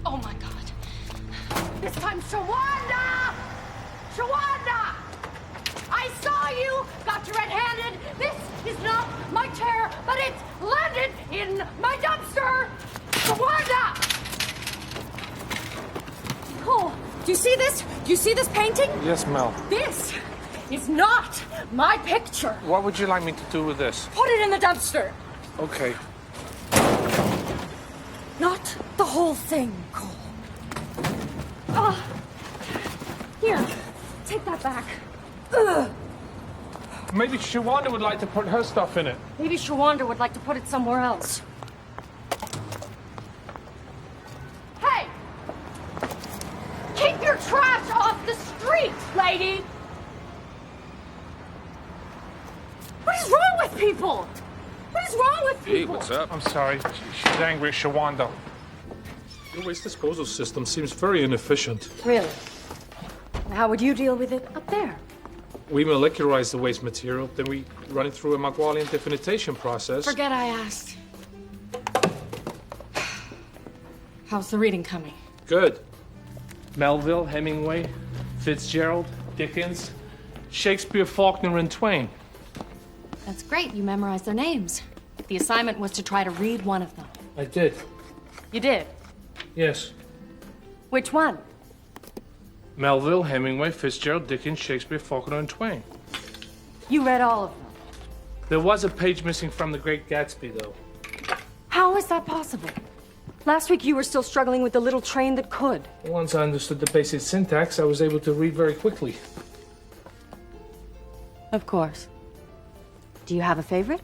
Oh my God. This time, Shawanda! Shawanda! I saw you! Got you red-handed! This is not my chair, but it landed in my dumpster! Shawanda! Cole, do you see this? Do you see this painting? Yes, Mel. This is not my picture! What would you like me to do with this? Put it in the dumpster! Okay. Not the whole thing, Cole. Here, take that back. Ugh. Maybe Shawanda would like to put her stuff in it. Maybe Shawanda would like to put it somewhere else. Hey! Keep your trash off the street, lady! What is wrong with people? What is wrong with people? Hey, what's up? I'm sorry. She's angry at Shawanda. Your waste disposal system seems very inefficient. Really? How would you deal with it up there? We molecularize the waste material, then we run it through a Magualian diffinitation process. Forget I asked. How's the reading coming? Good. Melville, Hemingway, Fitzgerald, Dickens, Shakespeare, Faulkner, and Twain. That's great. You memorized their names. The assignment was to try to read one of them. I did. You did? Yes. Which one? Melville, Hemingway, Fitzgerald, Dickens, Shakespeare, Faulkner, and Twain. You read all of them. There was a page missing from The Great Gatsby, though. How is that possible? Last week you were still struggling with the little train that could. Once I understood the basic syntax, I was able to read very quickly. Of course. Do you have a favorite?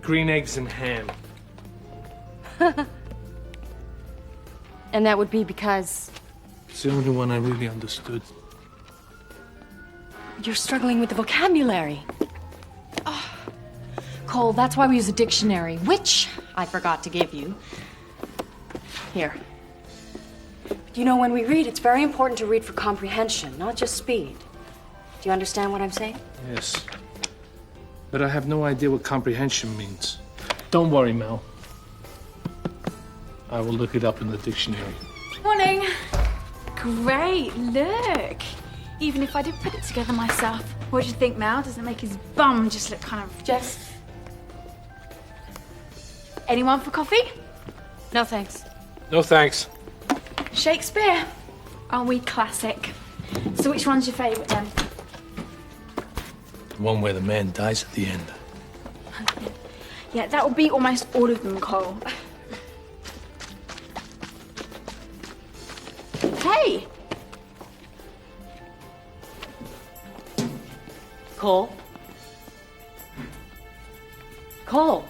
Green eggs and ham. And that would be because It's the only one I really understood. you're struggling with the vocabulary. Oh. Cole, that's why we use a dictionary, which I forgot to give you. Here. You know, when we read, it's very important to read for comprehension, not just speed. Do you understand what I'm saying? Yes. But I have no idea what comprehension means. Don't worry, Mel. I will look it up in the dictionary. Morning. Great, look. Even if I did put it together myself. What do you think, Mel? Doesn't it make his bum just look kind of... Jess? Anyone for coffee? No, thanks. No thanks. Shakespeare. Are we classic? So which one's your favourite then? The one where the man dies at the end. Yeah, that would be almost all of them, Cole. Hey! Cole? Cole?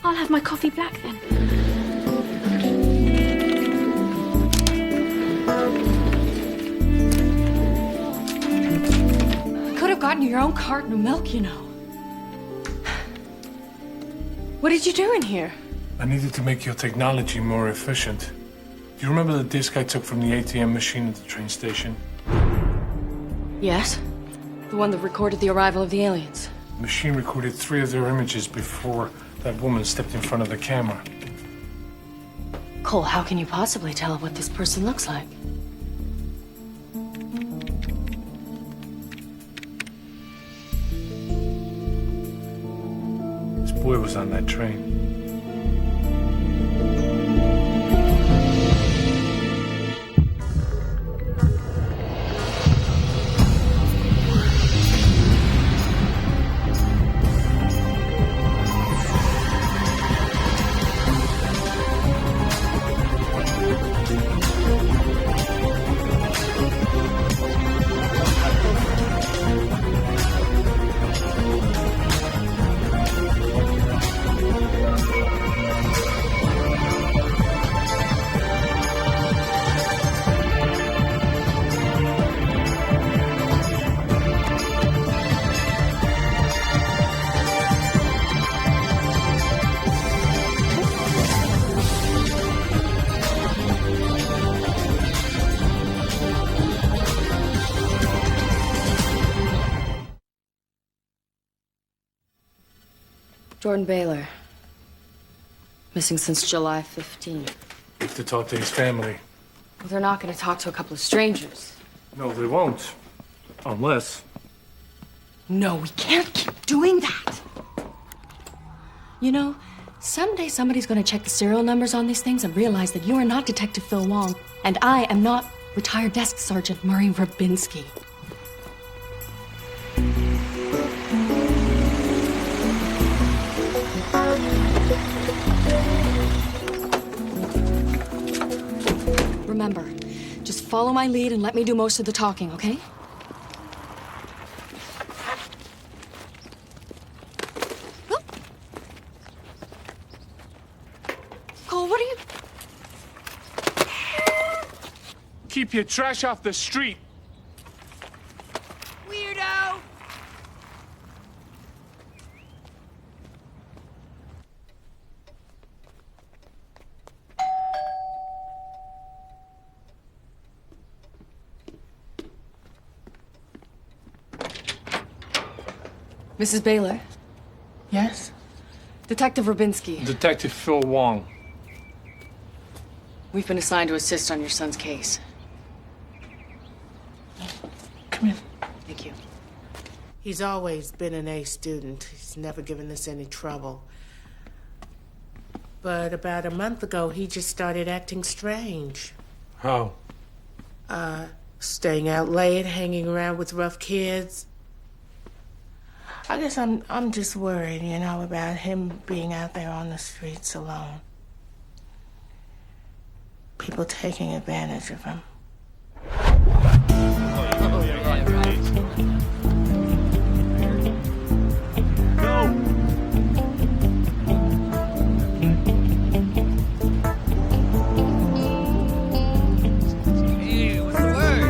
I'll have my coffee black then. You could have gotten your own carton of milk, you know. What did you do in here? I needed to make your technology more efficient. Do you remember the disc I took from the ATM machine at the train station? Yes. The one that recorded the arrival of the aliens. The machine recorded 3 of their images before that woman stepped in front of the camera. Cole, how can you possibly tell what this person looks like? This boy was on that train. Jordan Baylor. Missing since July 15th. Need to talk to his family. Well, they're not going to talk to a couple of strangers. No, they won't. Unless... No, we can't keep doing that. You know, someday somebody's going to check the serial numbers on these things and realize that you are not Detective Phil Wong, and I am not retired Desk Sergeant Murray Verbinski. Remember, just follow my lead and let me do most of the talking, okay? Oh. Cole, what are you... Keep your trash off the street. Weirdo! Mrs. Baylor? Yes? Detective Verbinski. Detective Phil Wong. We've been assigned to assist on your son's case. Come in. Thank you. He's always been an A student. He's never given us any trouble. But about a month ago, he just started acting strange. How? Staying out late, hanging around with rough kids. I guess I'm just worried, you know, about him being out there on the streets alone. People taking advantage of him. Hey, what's the word?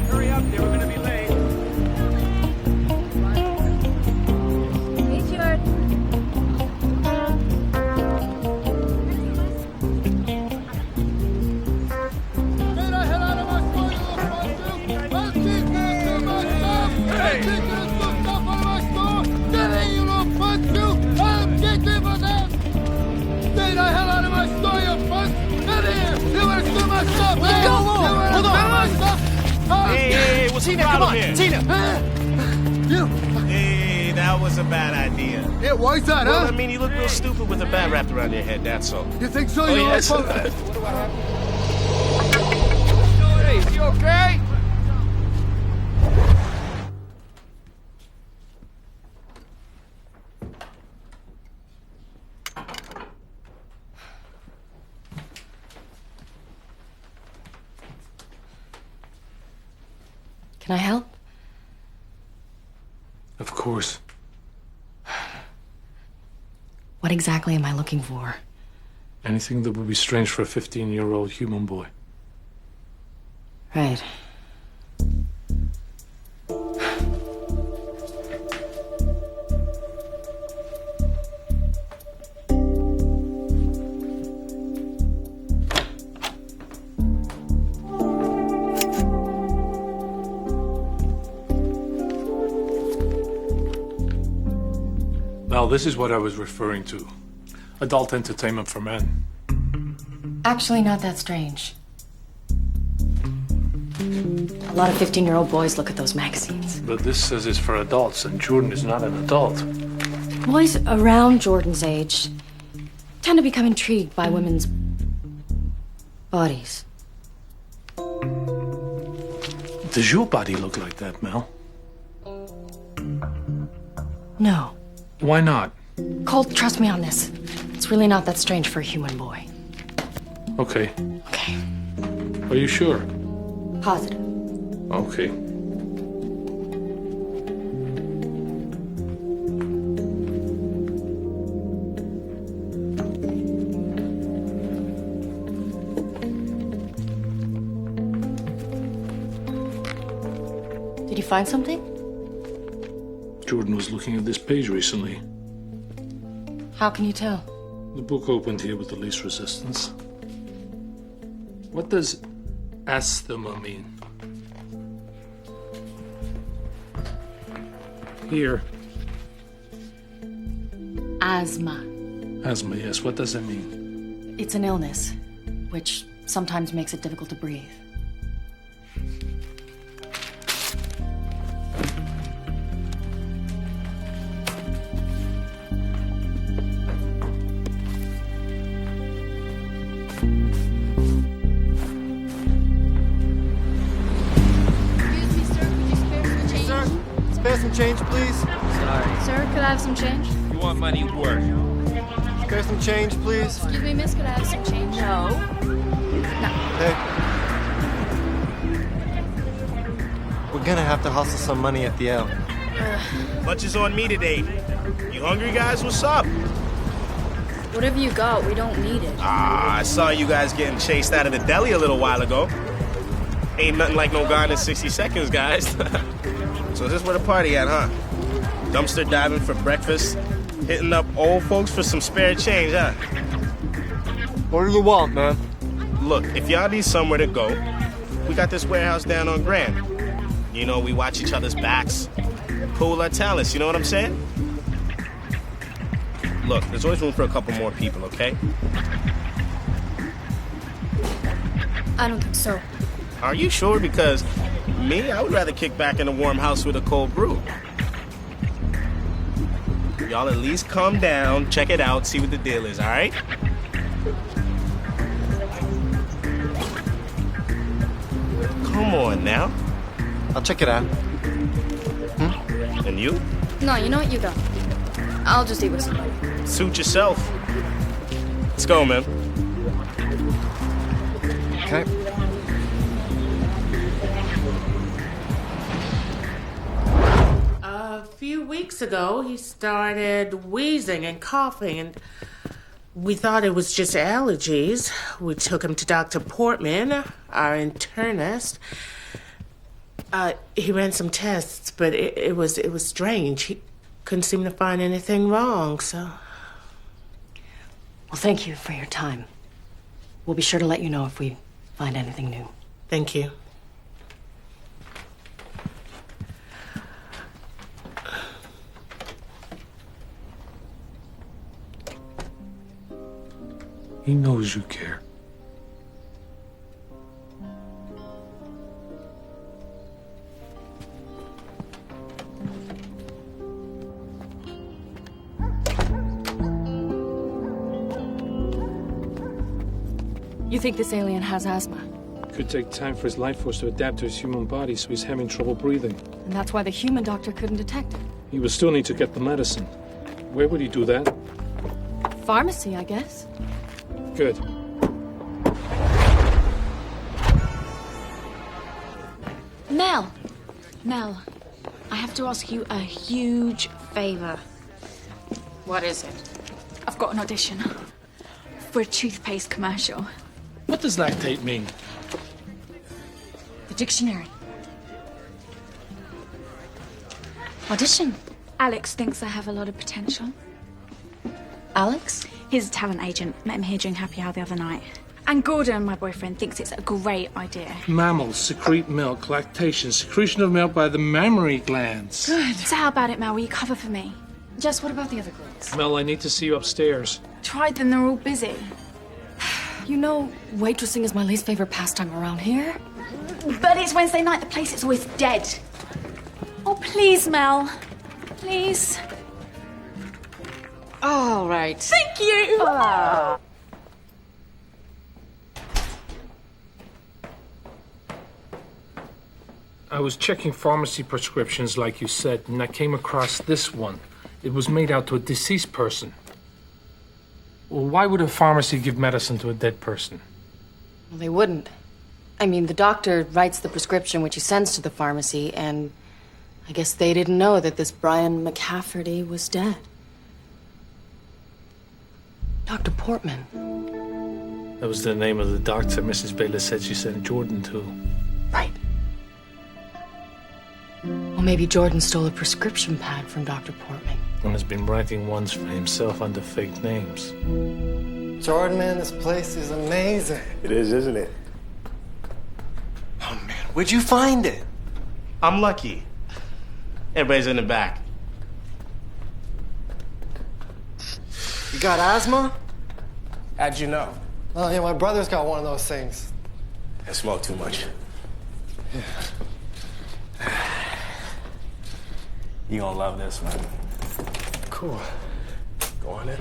Hurry up there, we're gonna be late. Hey, Jordan. Hey, what's the problem here? Tina! Hey, that was a bad idea. Yeah, why is that, Well, huh? I mean, you look real stupid with a bat wrapped around your head, that's all. You think so? Oh, You're yes. all Is you okay? Can I help? Of course. What exactly am I looking for? Anything that would be strange for a 15-year-old human boy. Right. Now, this is what I was referring to. Adult entertainment for men. Actually, not that strange. A lot of 15-year-old boys look at those magazines. But this says it's for adults, and Jordan is not an adult. Boys around Jordan's age tend to become intrigued by women's bodies. Does your body look like that, Mel? No. Why not? Cole, trust me on this. It's really not that strange for a human boy. Okay. Okay. Are you sure? Positive. Okay. Did you find something? Jordan was looking at this page recently. How can you tell? The book opened here with the least resistance. What does asthma mean? Here, asthma. Asthma, yes. What does that mean? It's an illness, which sometimes makes it difficult to breathe. Excuse me, sir. Could you spare some change? Sir, spare some change, please. Sir, could I have some change? You want money work? Spare some change, please. Excuse me, miss, could I have some change? No. Hey. We're gonna have to hustle some money at the L. Lunch is on me today. You hungry guys? What's up? Whatever you got, we don't need it. I saw you guys getting chased out of the deli a little while ago. Ain't nothing like no Gone in 60 Seconds, guys. So is this where the party at, huh? Dumpster diving for breakfast, hitting up old folks for some spare change, huh? What do you want, man? Look, if y'all need somewhere to go, we got this warehouse down on Grand. You know, we watch each other's backs, pool our talents, you know what I'm saying? Look, there's always room for a couple more people, okay? I don't think so. Are you sure? Because me, I would rather kick back in a warm house with a cold brew. Y'all at least calm down, check it out, see what the deal is, all right? Come on now. I'll check it out. And you? No, you know what? You go. I'll just eat with somebody. Suit yourself. Let's go, man. Okay. A few weeks ago, he started wheezing and coughing, and we thought it was just allergies. We took him to Dr. Portman, our internist. He ran some tests, but it was strange. He couldn't seem to find anything wrong, so... Well, thank you for your time. We'll be sure to let you know if we find anything new. Thank you. He knows you care. You think this alien has asthma? Could take time for his life force to adapt to his human body, so he's having trouble breathing. And that's why the human doctor couldn't detect it. He will still need to get the medicine. Where would he do that? Pharmacy, I guess. Good. Mel, I have to ask you a huge favor. What is it? I've got an audition for a toothpaste commercial. What does lactate mean? The dictionary. Audition. Alex thinks I have a lot of potential. Alex? He's a talent agent. Met him here during happy hour the other night. And Gordon, my boyfriend, thinks it's a great idea. Mammals secrete milk, lactation, secretion of milk by the mammary glands. Good. So how about it, Mel? Will you cover for me? Jess, what about the other girls? Mel, I need to see you upstairs. Tried them, they're all busy. You know, waitressing is my least favorite pastime around here. But it's Wednesday night, the place is always dead. Oh, please, Mel. Please. All right. Thank you! I was checking pharmacy prescriptions like you said, and I came across this one. It was made out to a deceased person. Well, why would a pharmacy give medicine to a dead person? Well, they wouldn't. I mean, the doctor writes the prescription, which he sends to the pharmacy, and I guess they didn't know that this Brian McCafferty was dead. Dr. Portman. That was the name of the doctor Mrs. Baylor said she sent Jordan to. Right. Well, maybe Jordan stole a prescription pad from Dr. Portman. And has been writing ones for himself under fake names. Jordan, man, this place is amazing. It is, isn't it? Oh, man, where'd you find it? I'm lucky. Everybody's in the back. You got asthma? How'd you know? Oh, yeah, my brother's got one of those things. I smoke too much. You gonna love this one. Cool. Go on in.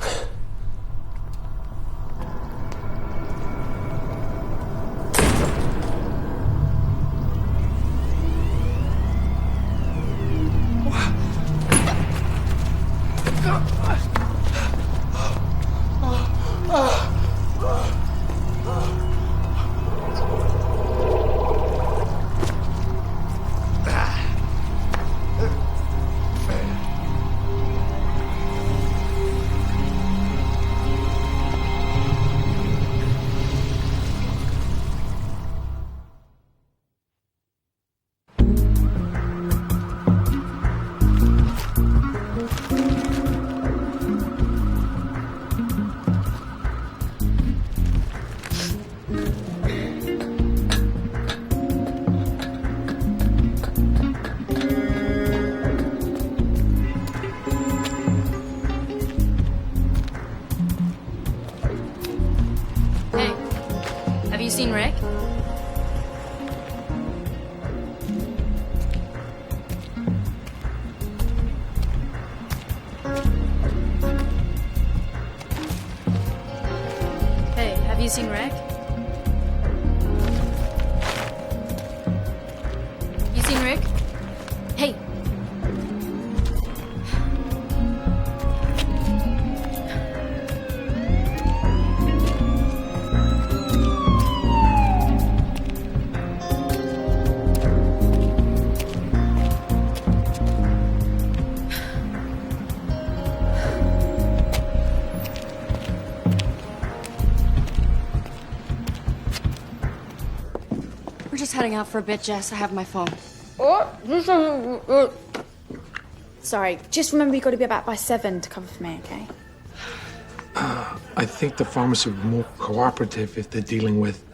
Hey, have you seen Rick? Hey, have you seen Rick? You seen Rick? Hey. We're just heading out for a bit, Jess. I have my phone. Sorry, just remember you got to be back by 7 to cover for me, okay? I think the pharmacy would be more cooperative if they're dealing with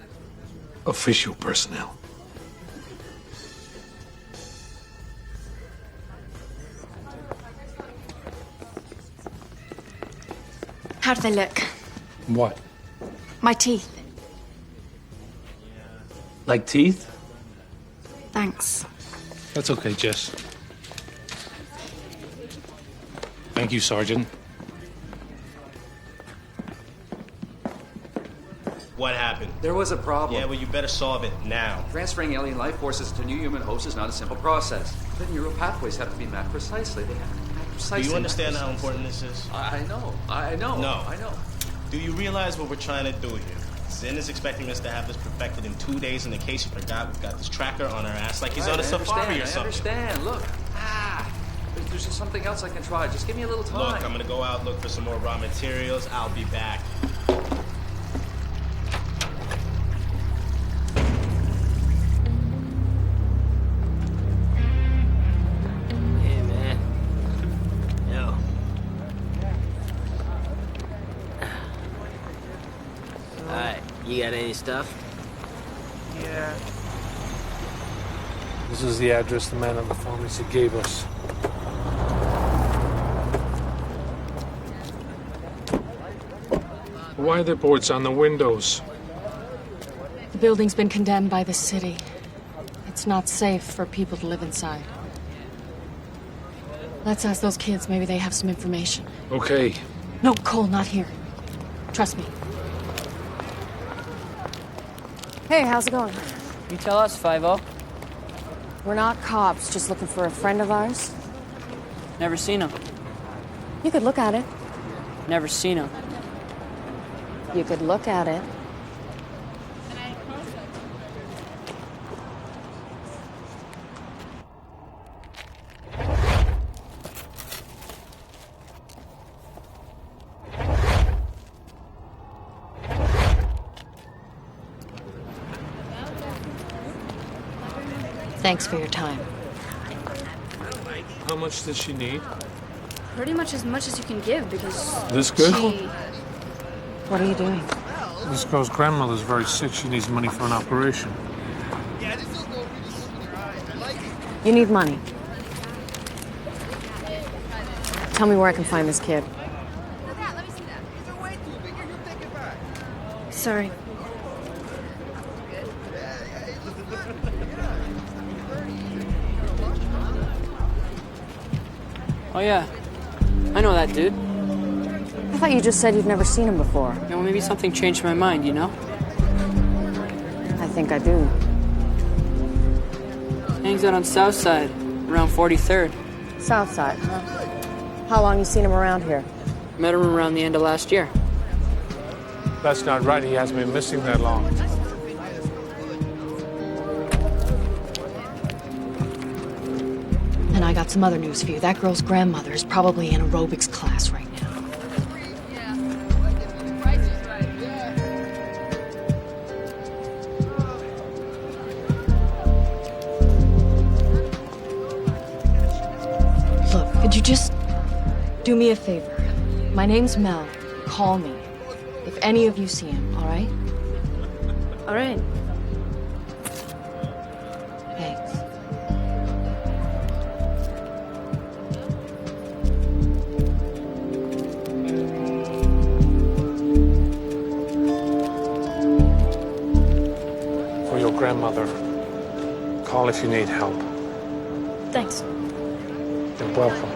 official personnel. How do they look? What? My teeth. Like teeth? Thanks. That's okay, Jess. Thank you, Sergeant. What happened? There was a problem. Yeah, well, you better solve it now. Transferring alien life forces to new human hosts is not a simple process. The neural pathways have to be mapped precisely. They have to be mapped precisely. Do you understand how important this is? I know. No. I know. Do you realize what we're trying to do here? Zinn is expecting us to have this perfected in 2 days, and in case you forgot, we've got this tracker on our ass like he's on a safari or something. I understand. Look. There's just something else I can try. Just give me a little time. Look, I'm gonna go out, look for some more raw materials. I'll be back. Hey, man. Yo. Alright, you got any stuff? Yeah. This is the address the man at the pharmacy gave us. Why are there boards on the windows? The building's been condemned by the city. It's not safe for people to live inside. Let's ask those kids. Maybe they have some information. Okay. No, Cole, not here. Trust me. Hey, how's it going? You tell us, 5-0. We're not cops, just looking for a friend of ours. Never seen him. You could look at it. Never seen him. You could look at it. Thanks for your time. How much does she need? Pretty much as you can give because This good? she... What are you doing? This girl's grandmother's very sick. She needs money for an operation. You need money. Tell me where I can find this kid. Sorry. Oh, yeah. I know that dude. I thought you just said you'd never seen him before. You know, maybe something changed my mind, you know? I think I do. Hangs out on South Side, around 43rd. South Side, huh? How long you seen him around here? Met him around the end of last year. That's not right. He hasn't been missing that long. And I got some other news for you. That girl's grandmother is probably in aerobics class right now. Look, could you just do me a favor? My name's Mel. Call me if any of you see him, all right? All right. Thanks. For your grandmother, call if you need help. Thanks. You're welcome.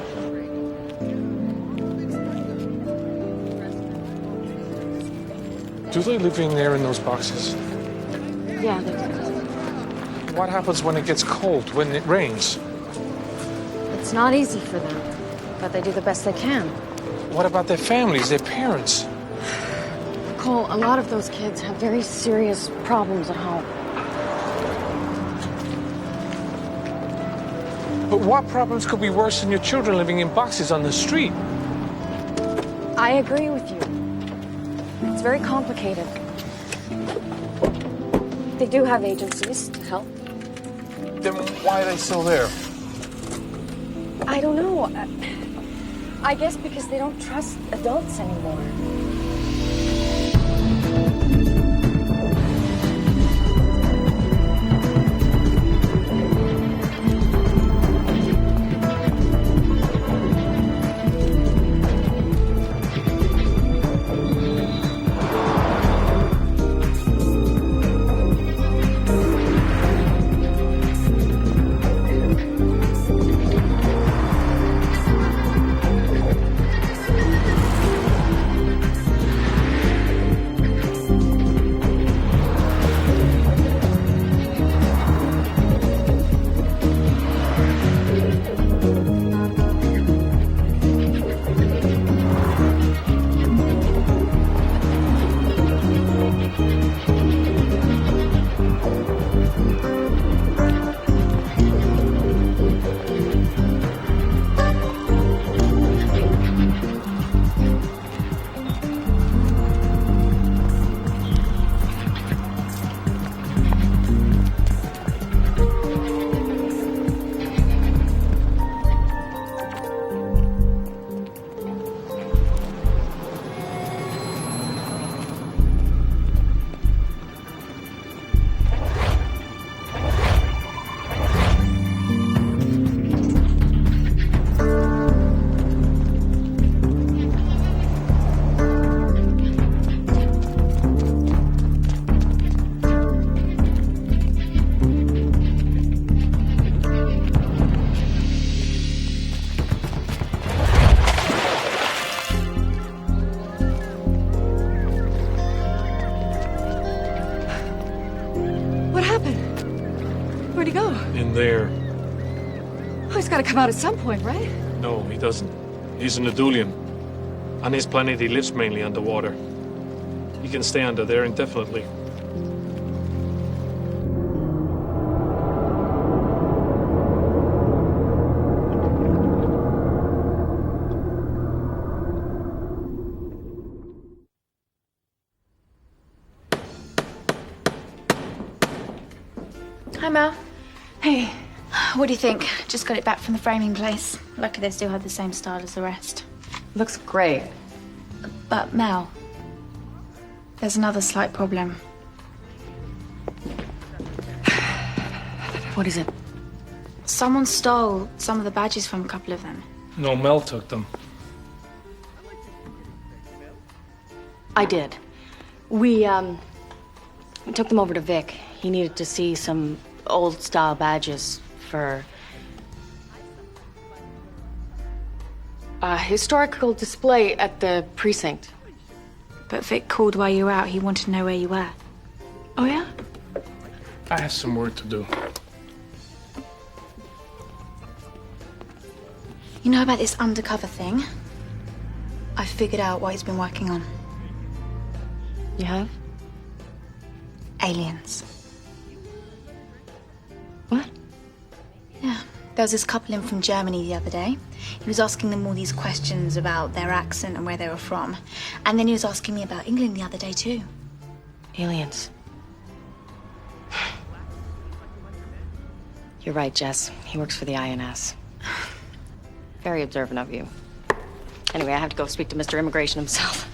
Do they live in there in those boxes? Yeah, they do. What happens when it gets cold, when it rains? It's not easy for them, but they do the best they can. What about their families, their parents? Cole, a lot of those kids have very serious problems at home. But what problems could be worse than your children living in boxes on the street? I agree with you. It's very complicated. They do have agencies to help. Then why are they still there? I don't know. I guess because they don't trust adults anymore. Where'd he go? In there. Oh, he's gotta come out at some point, right? No, he doesn't. He's an Adulian. On his planet, he lives mainly underwater. He can stay under there indefinitely. Hi, Mel. Hey. What do you think? Just got it back from the framing place. Lucky they still have the same style as the rest. Looks great. But, Mel, there's another slight problem. What is it? Someone stole some of the badges from a couple of them. No, Mel took them. I did. We took them over to Vic. He needed to see some old-style badges for a historical display at the precinct. But Vic called while you were out. He wanted to know where you were. Oh, yeah? I have some work to do. You know about this undercover thing? I figured out what he's been working on. You have? Aliens. What? Yeah. There was this couple in from Germany the other day. He was asking them all these questions about their accent and where they were from. And then he was asking me about England the other day, too. Aliens. You're right, Jess. He works for the INS. Very observant of you. Anyway, I have to go speak to Mr. Immigration himself.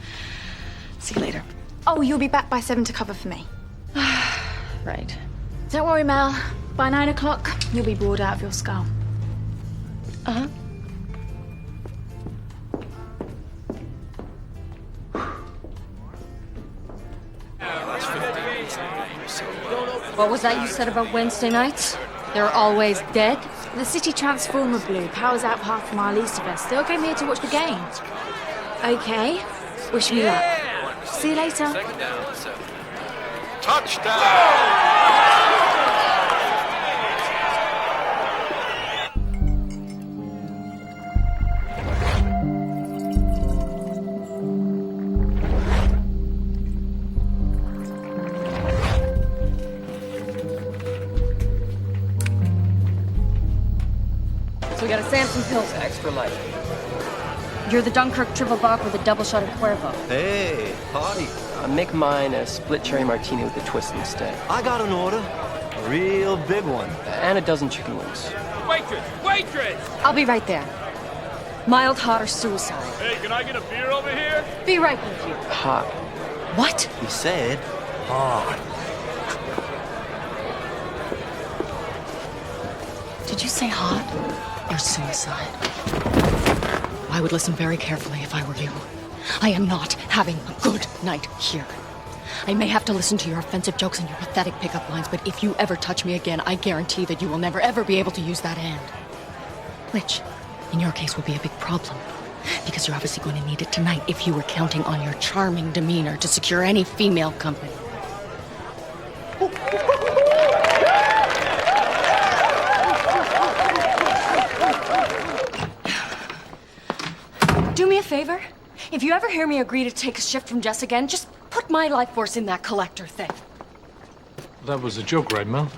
See you later. Oh, you'll be back by 7 to cover for me. Right. Don't worry, Mel. By 9 o'clock, you'll be bored out of your skull. Uh-huh. What was that you said about Wednesday nights? They're always dead? The city transformer blew. Power's out half a mile east of us. They all came here to watch the game. Okay. Wish me luck. See you later. Touchdown! So we got a Samson Pills. Extra light. You're the Dunkirk triple bock with a double shot of Cuervo. Hey, party. Make mine a split cherry martini with a twist instead. I got an order. A real big one. And a dozen chicken wings. Waitress! Waitress! I'll be right there. Mild, hot, or suicide. Hey, can I get a beer over here? Be right with you. Hot. What? He said hard. Did you say hot or suicide? I would listen very carefully if I were you. I am not having a good night here. I may have to listen to your offensive jokes and your pathetic pickup lines, but if you ever touch me again, I guarantee that you will never, ever be able to use that hand. Which, in your case, will be a big problem. Because you're obviously going to need it tonight if you were counting on your charming demeanor to secure any female company. Do me a favor. If you ever hear me agree to take a shift from Jess again, just put my life force in that collector thing. That was a joke, right, Mel?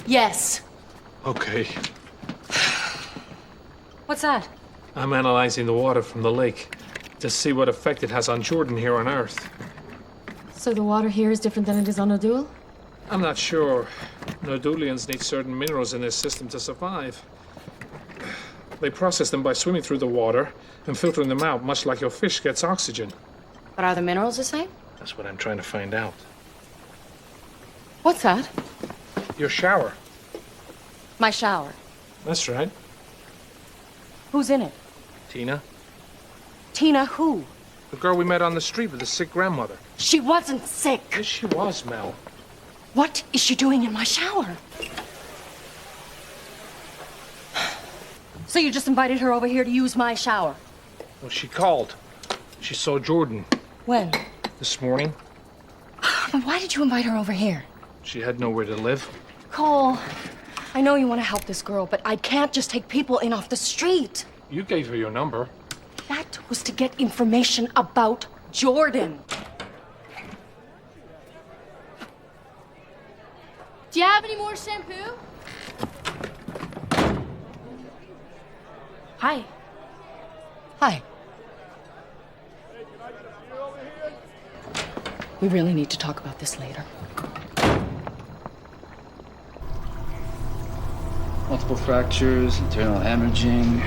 Yes. Okay. What's that? I'm analyzing the water from the lake to see what effect it has on Jordan here on Earth. So the water here is different than it is on Odul? I'm not sure. Nodulians need certain minerals in their system to survive. They process them by swimming through the water and filtering them out, much like your fish gets oxygen. But are the minerals the same? That's what I'm trying to find out. What's that? Your shower. My shower. That's right. Who's in it? Tina. Tina who? The girl we met on the street with the sick grandmother. She wasn't sick. Yes, she was, Mel. What is she doing in my shower? So you just invited her over here to use my shower? Well, she called. She saw Jordan. When? This morning. But why did you invite her over here? She had nowhere to live. Cole, I know you want to help this girl, but I can't just take people in off the street. You gave her your number. That was to get information about Jordan. Do you have any more shampoo? Hi. Hi. We really need to talk about this later. Multiple fractures, internal hemorrhaging,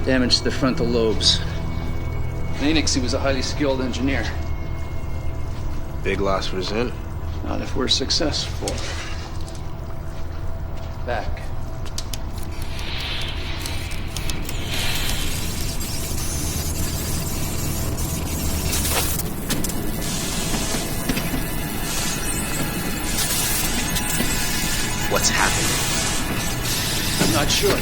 damage to the frontal lobes. In Phoenix, he was a highly skilled engineer. Big loss for Zen. Not if we're successful. Back. What's happening? I'm not sure.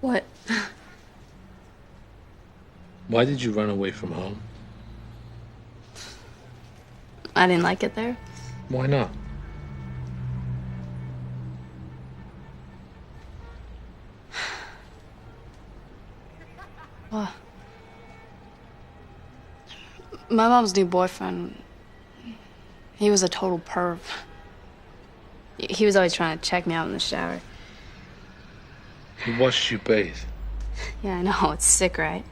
What? Why did you run away from home? I didn't like it there. Why not? Well, my mom's new boyfriend, he was a total perv. He was always trying to check me out in the shower. He watched you bathe. Yeah, I know, it's sick, right?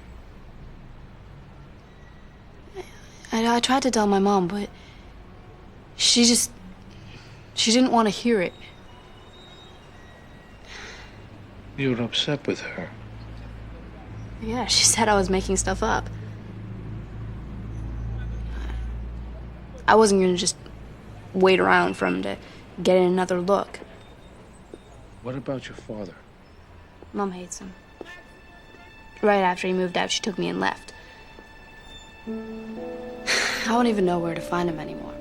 I tried to tell my mom, but she didn't want to hear it. You were upset with her. Yeah, she said I was making stuff up. I wasn't gonna just wait around for him to get another look. What about your father? Mom hates him. Right after he moved out, she took me and left. I won't even know where to find him anymore.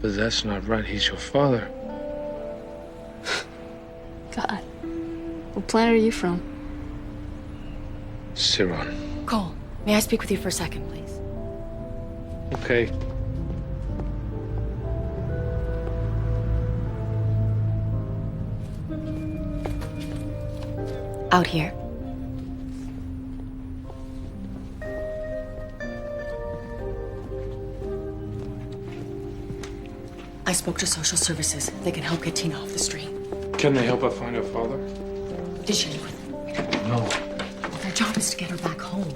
But that's not right. He's your father. God. What planet are you from? Siron. Cole, may I speak with you for a second, please? Okay. Out here. I spoke to social services. They can help get Tina off the street. Can they help her find her father? Did she live with him? No. Their job is to get her back home.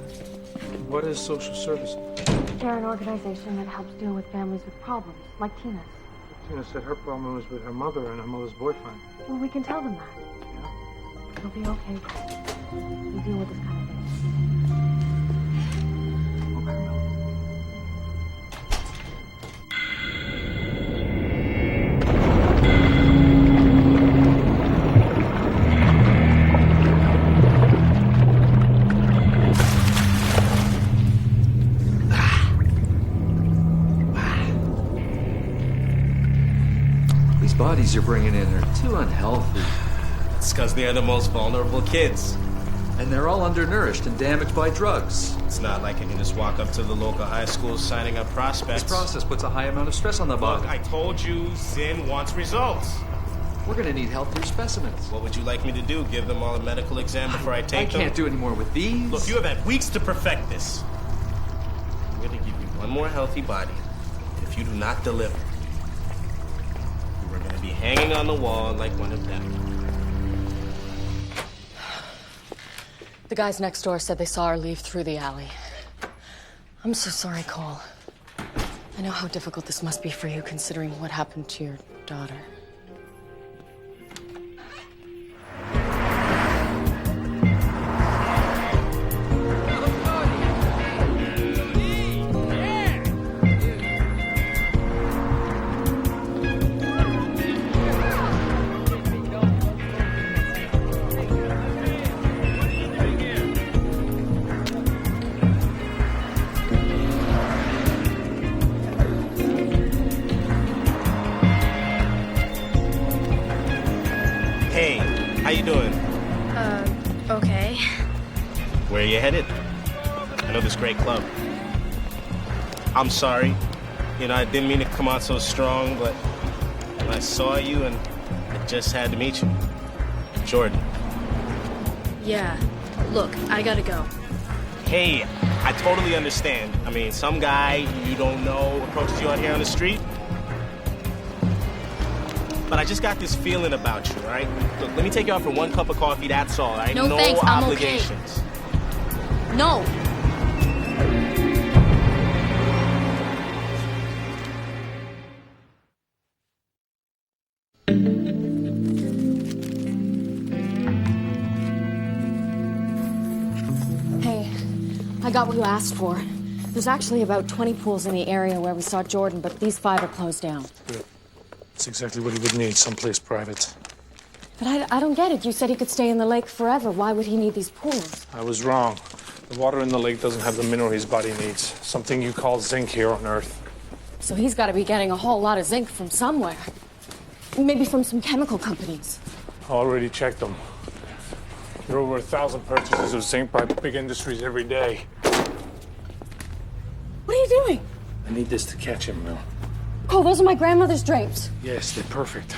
What is social service? They're an organization that helps deal with families with problems, like Tina's. Tina said her problem was with her mother and her mother's boyfriend. Well, we can tell them that. Yeah. It'll be okay, Cole. We deal with this kind of thing. These bodies you're bringing in are too unhealthy. It's because they're the most vulnerable kids. And they're all undernourished and damaged by drugs. It's not like I can just walk up to the local high school signing up prospects. This process puts a high amount of stress on the body. Look, I told you, Zinn wants results. We're gonna need healthier specimens. What would you like me to do? Give them all a medical exam before I take them? I can't do any more with these. Look, you have had weeks to perfect this. I'm gonna give you one more healthy body. If you do not deliver, you are gonna be hanging on the wall like one of them. The guys next door said they saw her leave through the alley. I'm so sorry, Cole. I know how difficult this must be for you, considering what happened to your daughter. Hey, how you doing? Okay. Where are you headed? I know this great club. I'm sorry. You know, I didn't mean to come out so strong, but I saw you and I just had to meet you. Jordan. Yeah. Look, I gotta go. Hey, I totally understand. I mean, some guy you don't know approaches you out here on the street. But I just got this feeling about you, all right? Look, let me take you out for one cup of coffee, that's all, all right? No, thanks, I'm okay. obligations. No. I got what you asked for. There's actually about 20 pools in the area where we saw Jordan, but these 5 are closed down. Good. That's exactly what he would need, someplace private. But I don't get it. You said he could stay in the lake forever. Why would he need these pools? I was wrong. The water in the lake doesn't have the mineral his body needs. Something you call zinc here on Earth. So he's got to be getting a whole lot of zinc from somewhere. Maybe from some chemical companies. I already checked them. There are over 1,000 purchases of zinc by big industries every day. What are you doing? I need this to catch him, Will. Cole, those are my grandmother's drapes. Yes, they're perfect.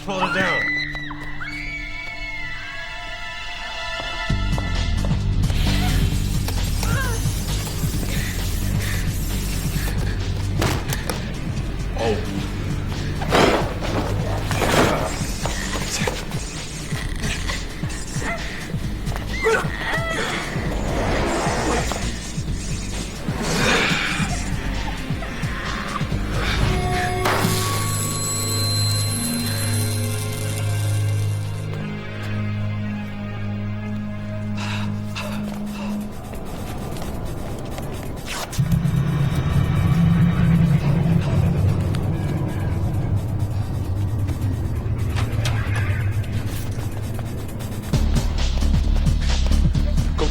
Hold it down.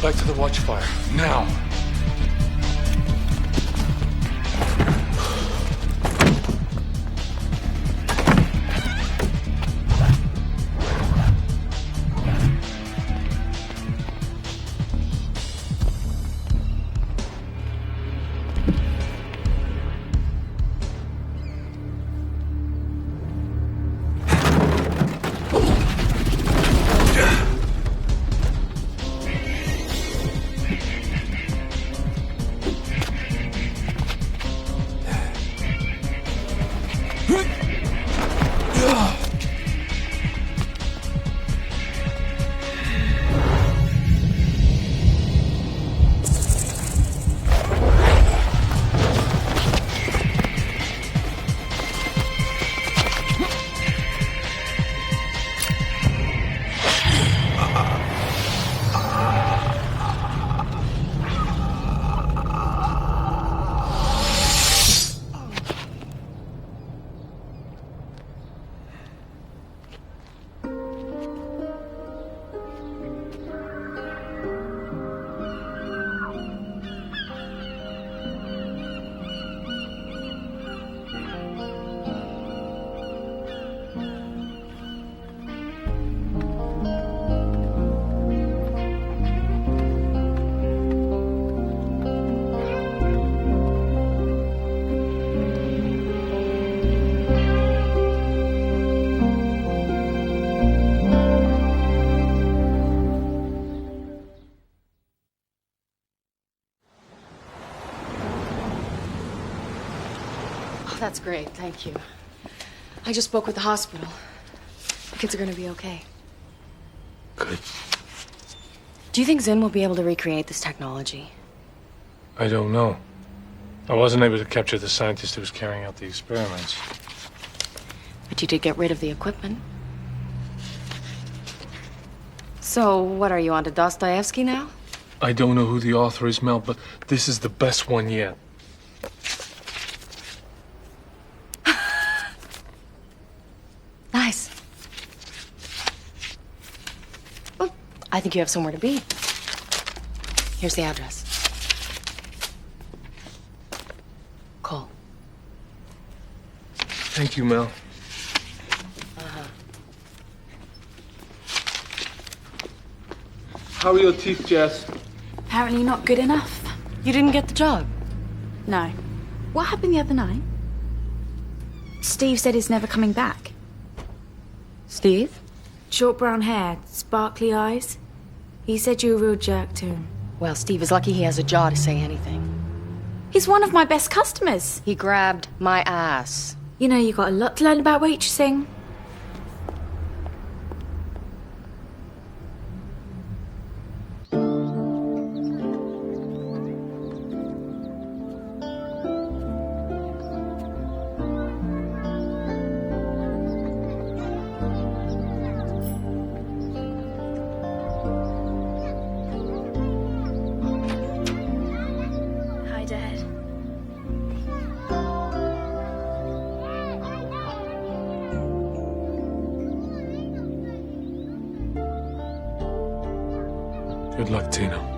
Back to the watchfire, now! That's great, thank you. I just spoke with the hospital. The kids are gonna be okay. Good. Do you think Zinn will be able to recreate this technology? I don't know. I wasn't able to capture the scientist who was carrying out the experiments. But you did get rid of the equipment. So, what are you, on to Dostoevsky now? I don't know who the author is, Mel, but this is the best one yet. Nice. Well, I think you have somewhere to be. Here's the address. Cole. Thank you, Mel. How are your teeth, Jess? Apparently not good enough. You didn't get the job. No. What happened the other night? Steve said he's never coming back. Steve? Short brown hair, sparkly eyes. He said you were a real jerk to him. Well, Steve is lucky he has a jaw to say anything. He's one of my best customers. He grabbed my ass. You know, you got a lot to learn about waitressing. Hi, Dad. Good luck, Tina.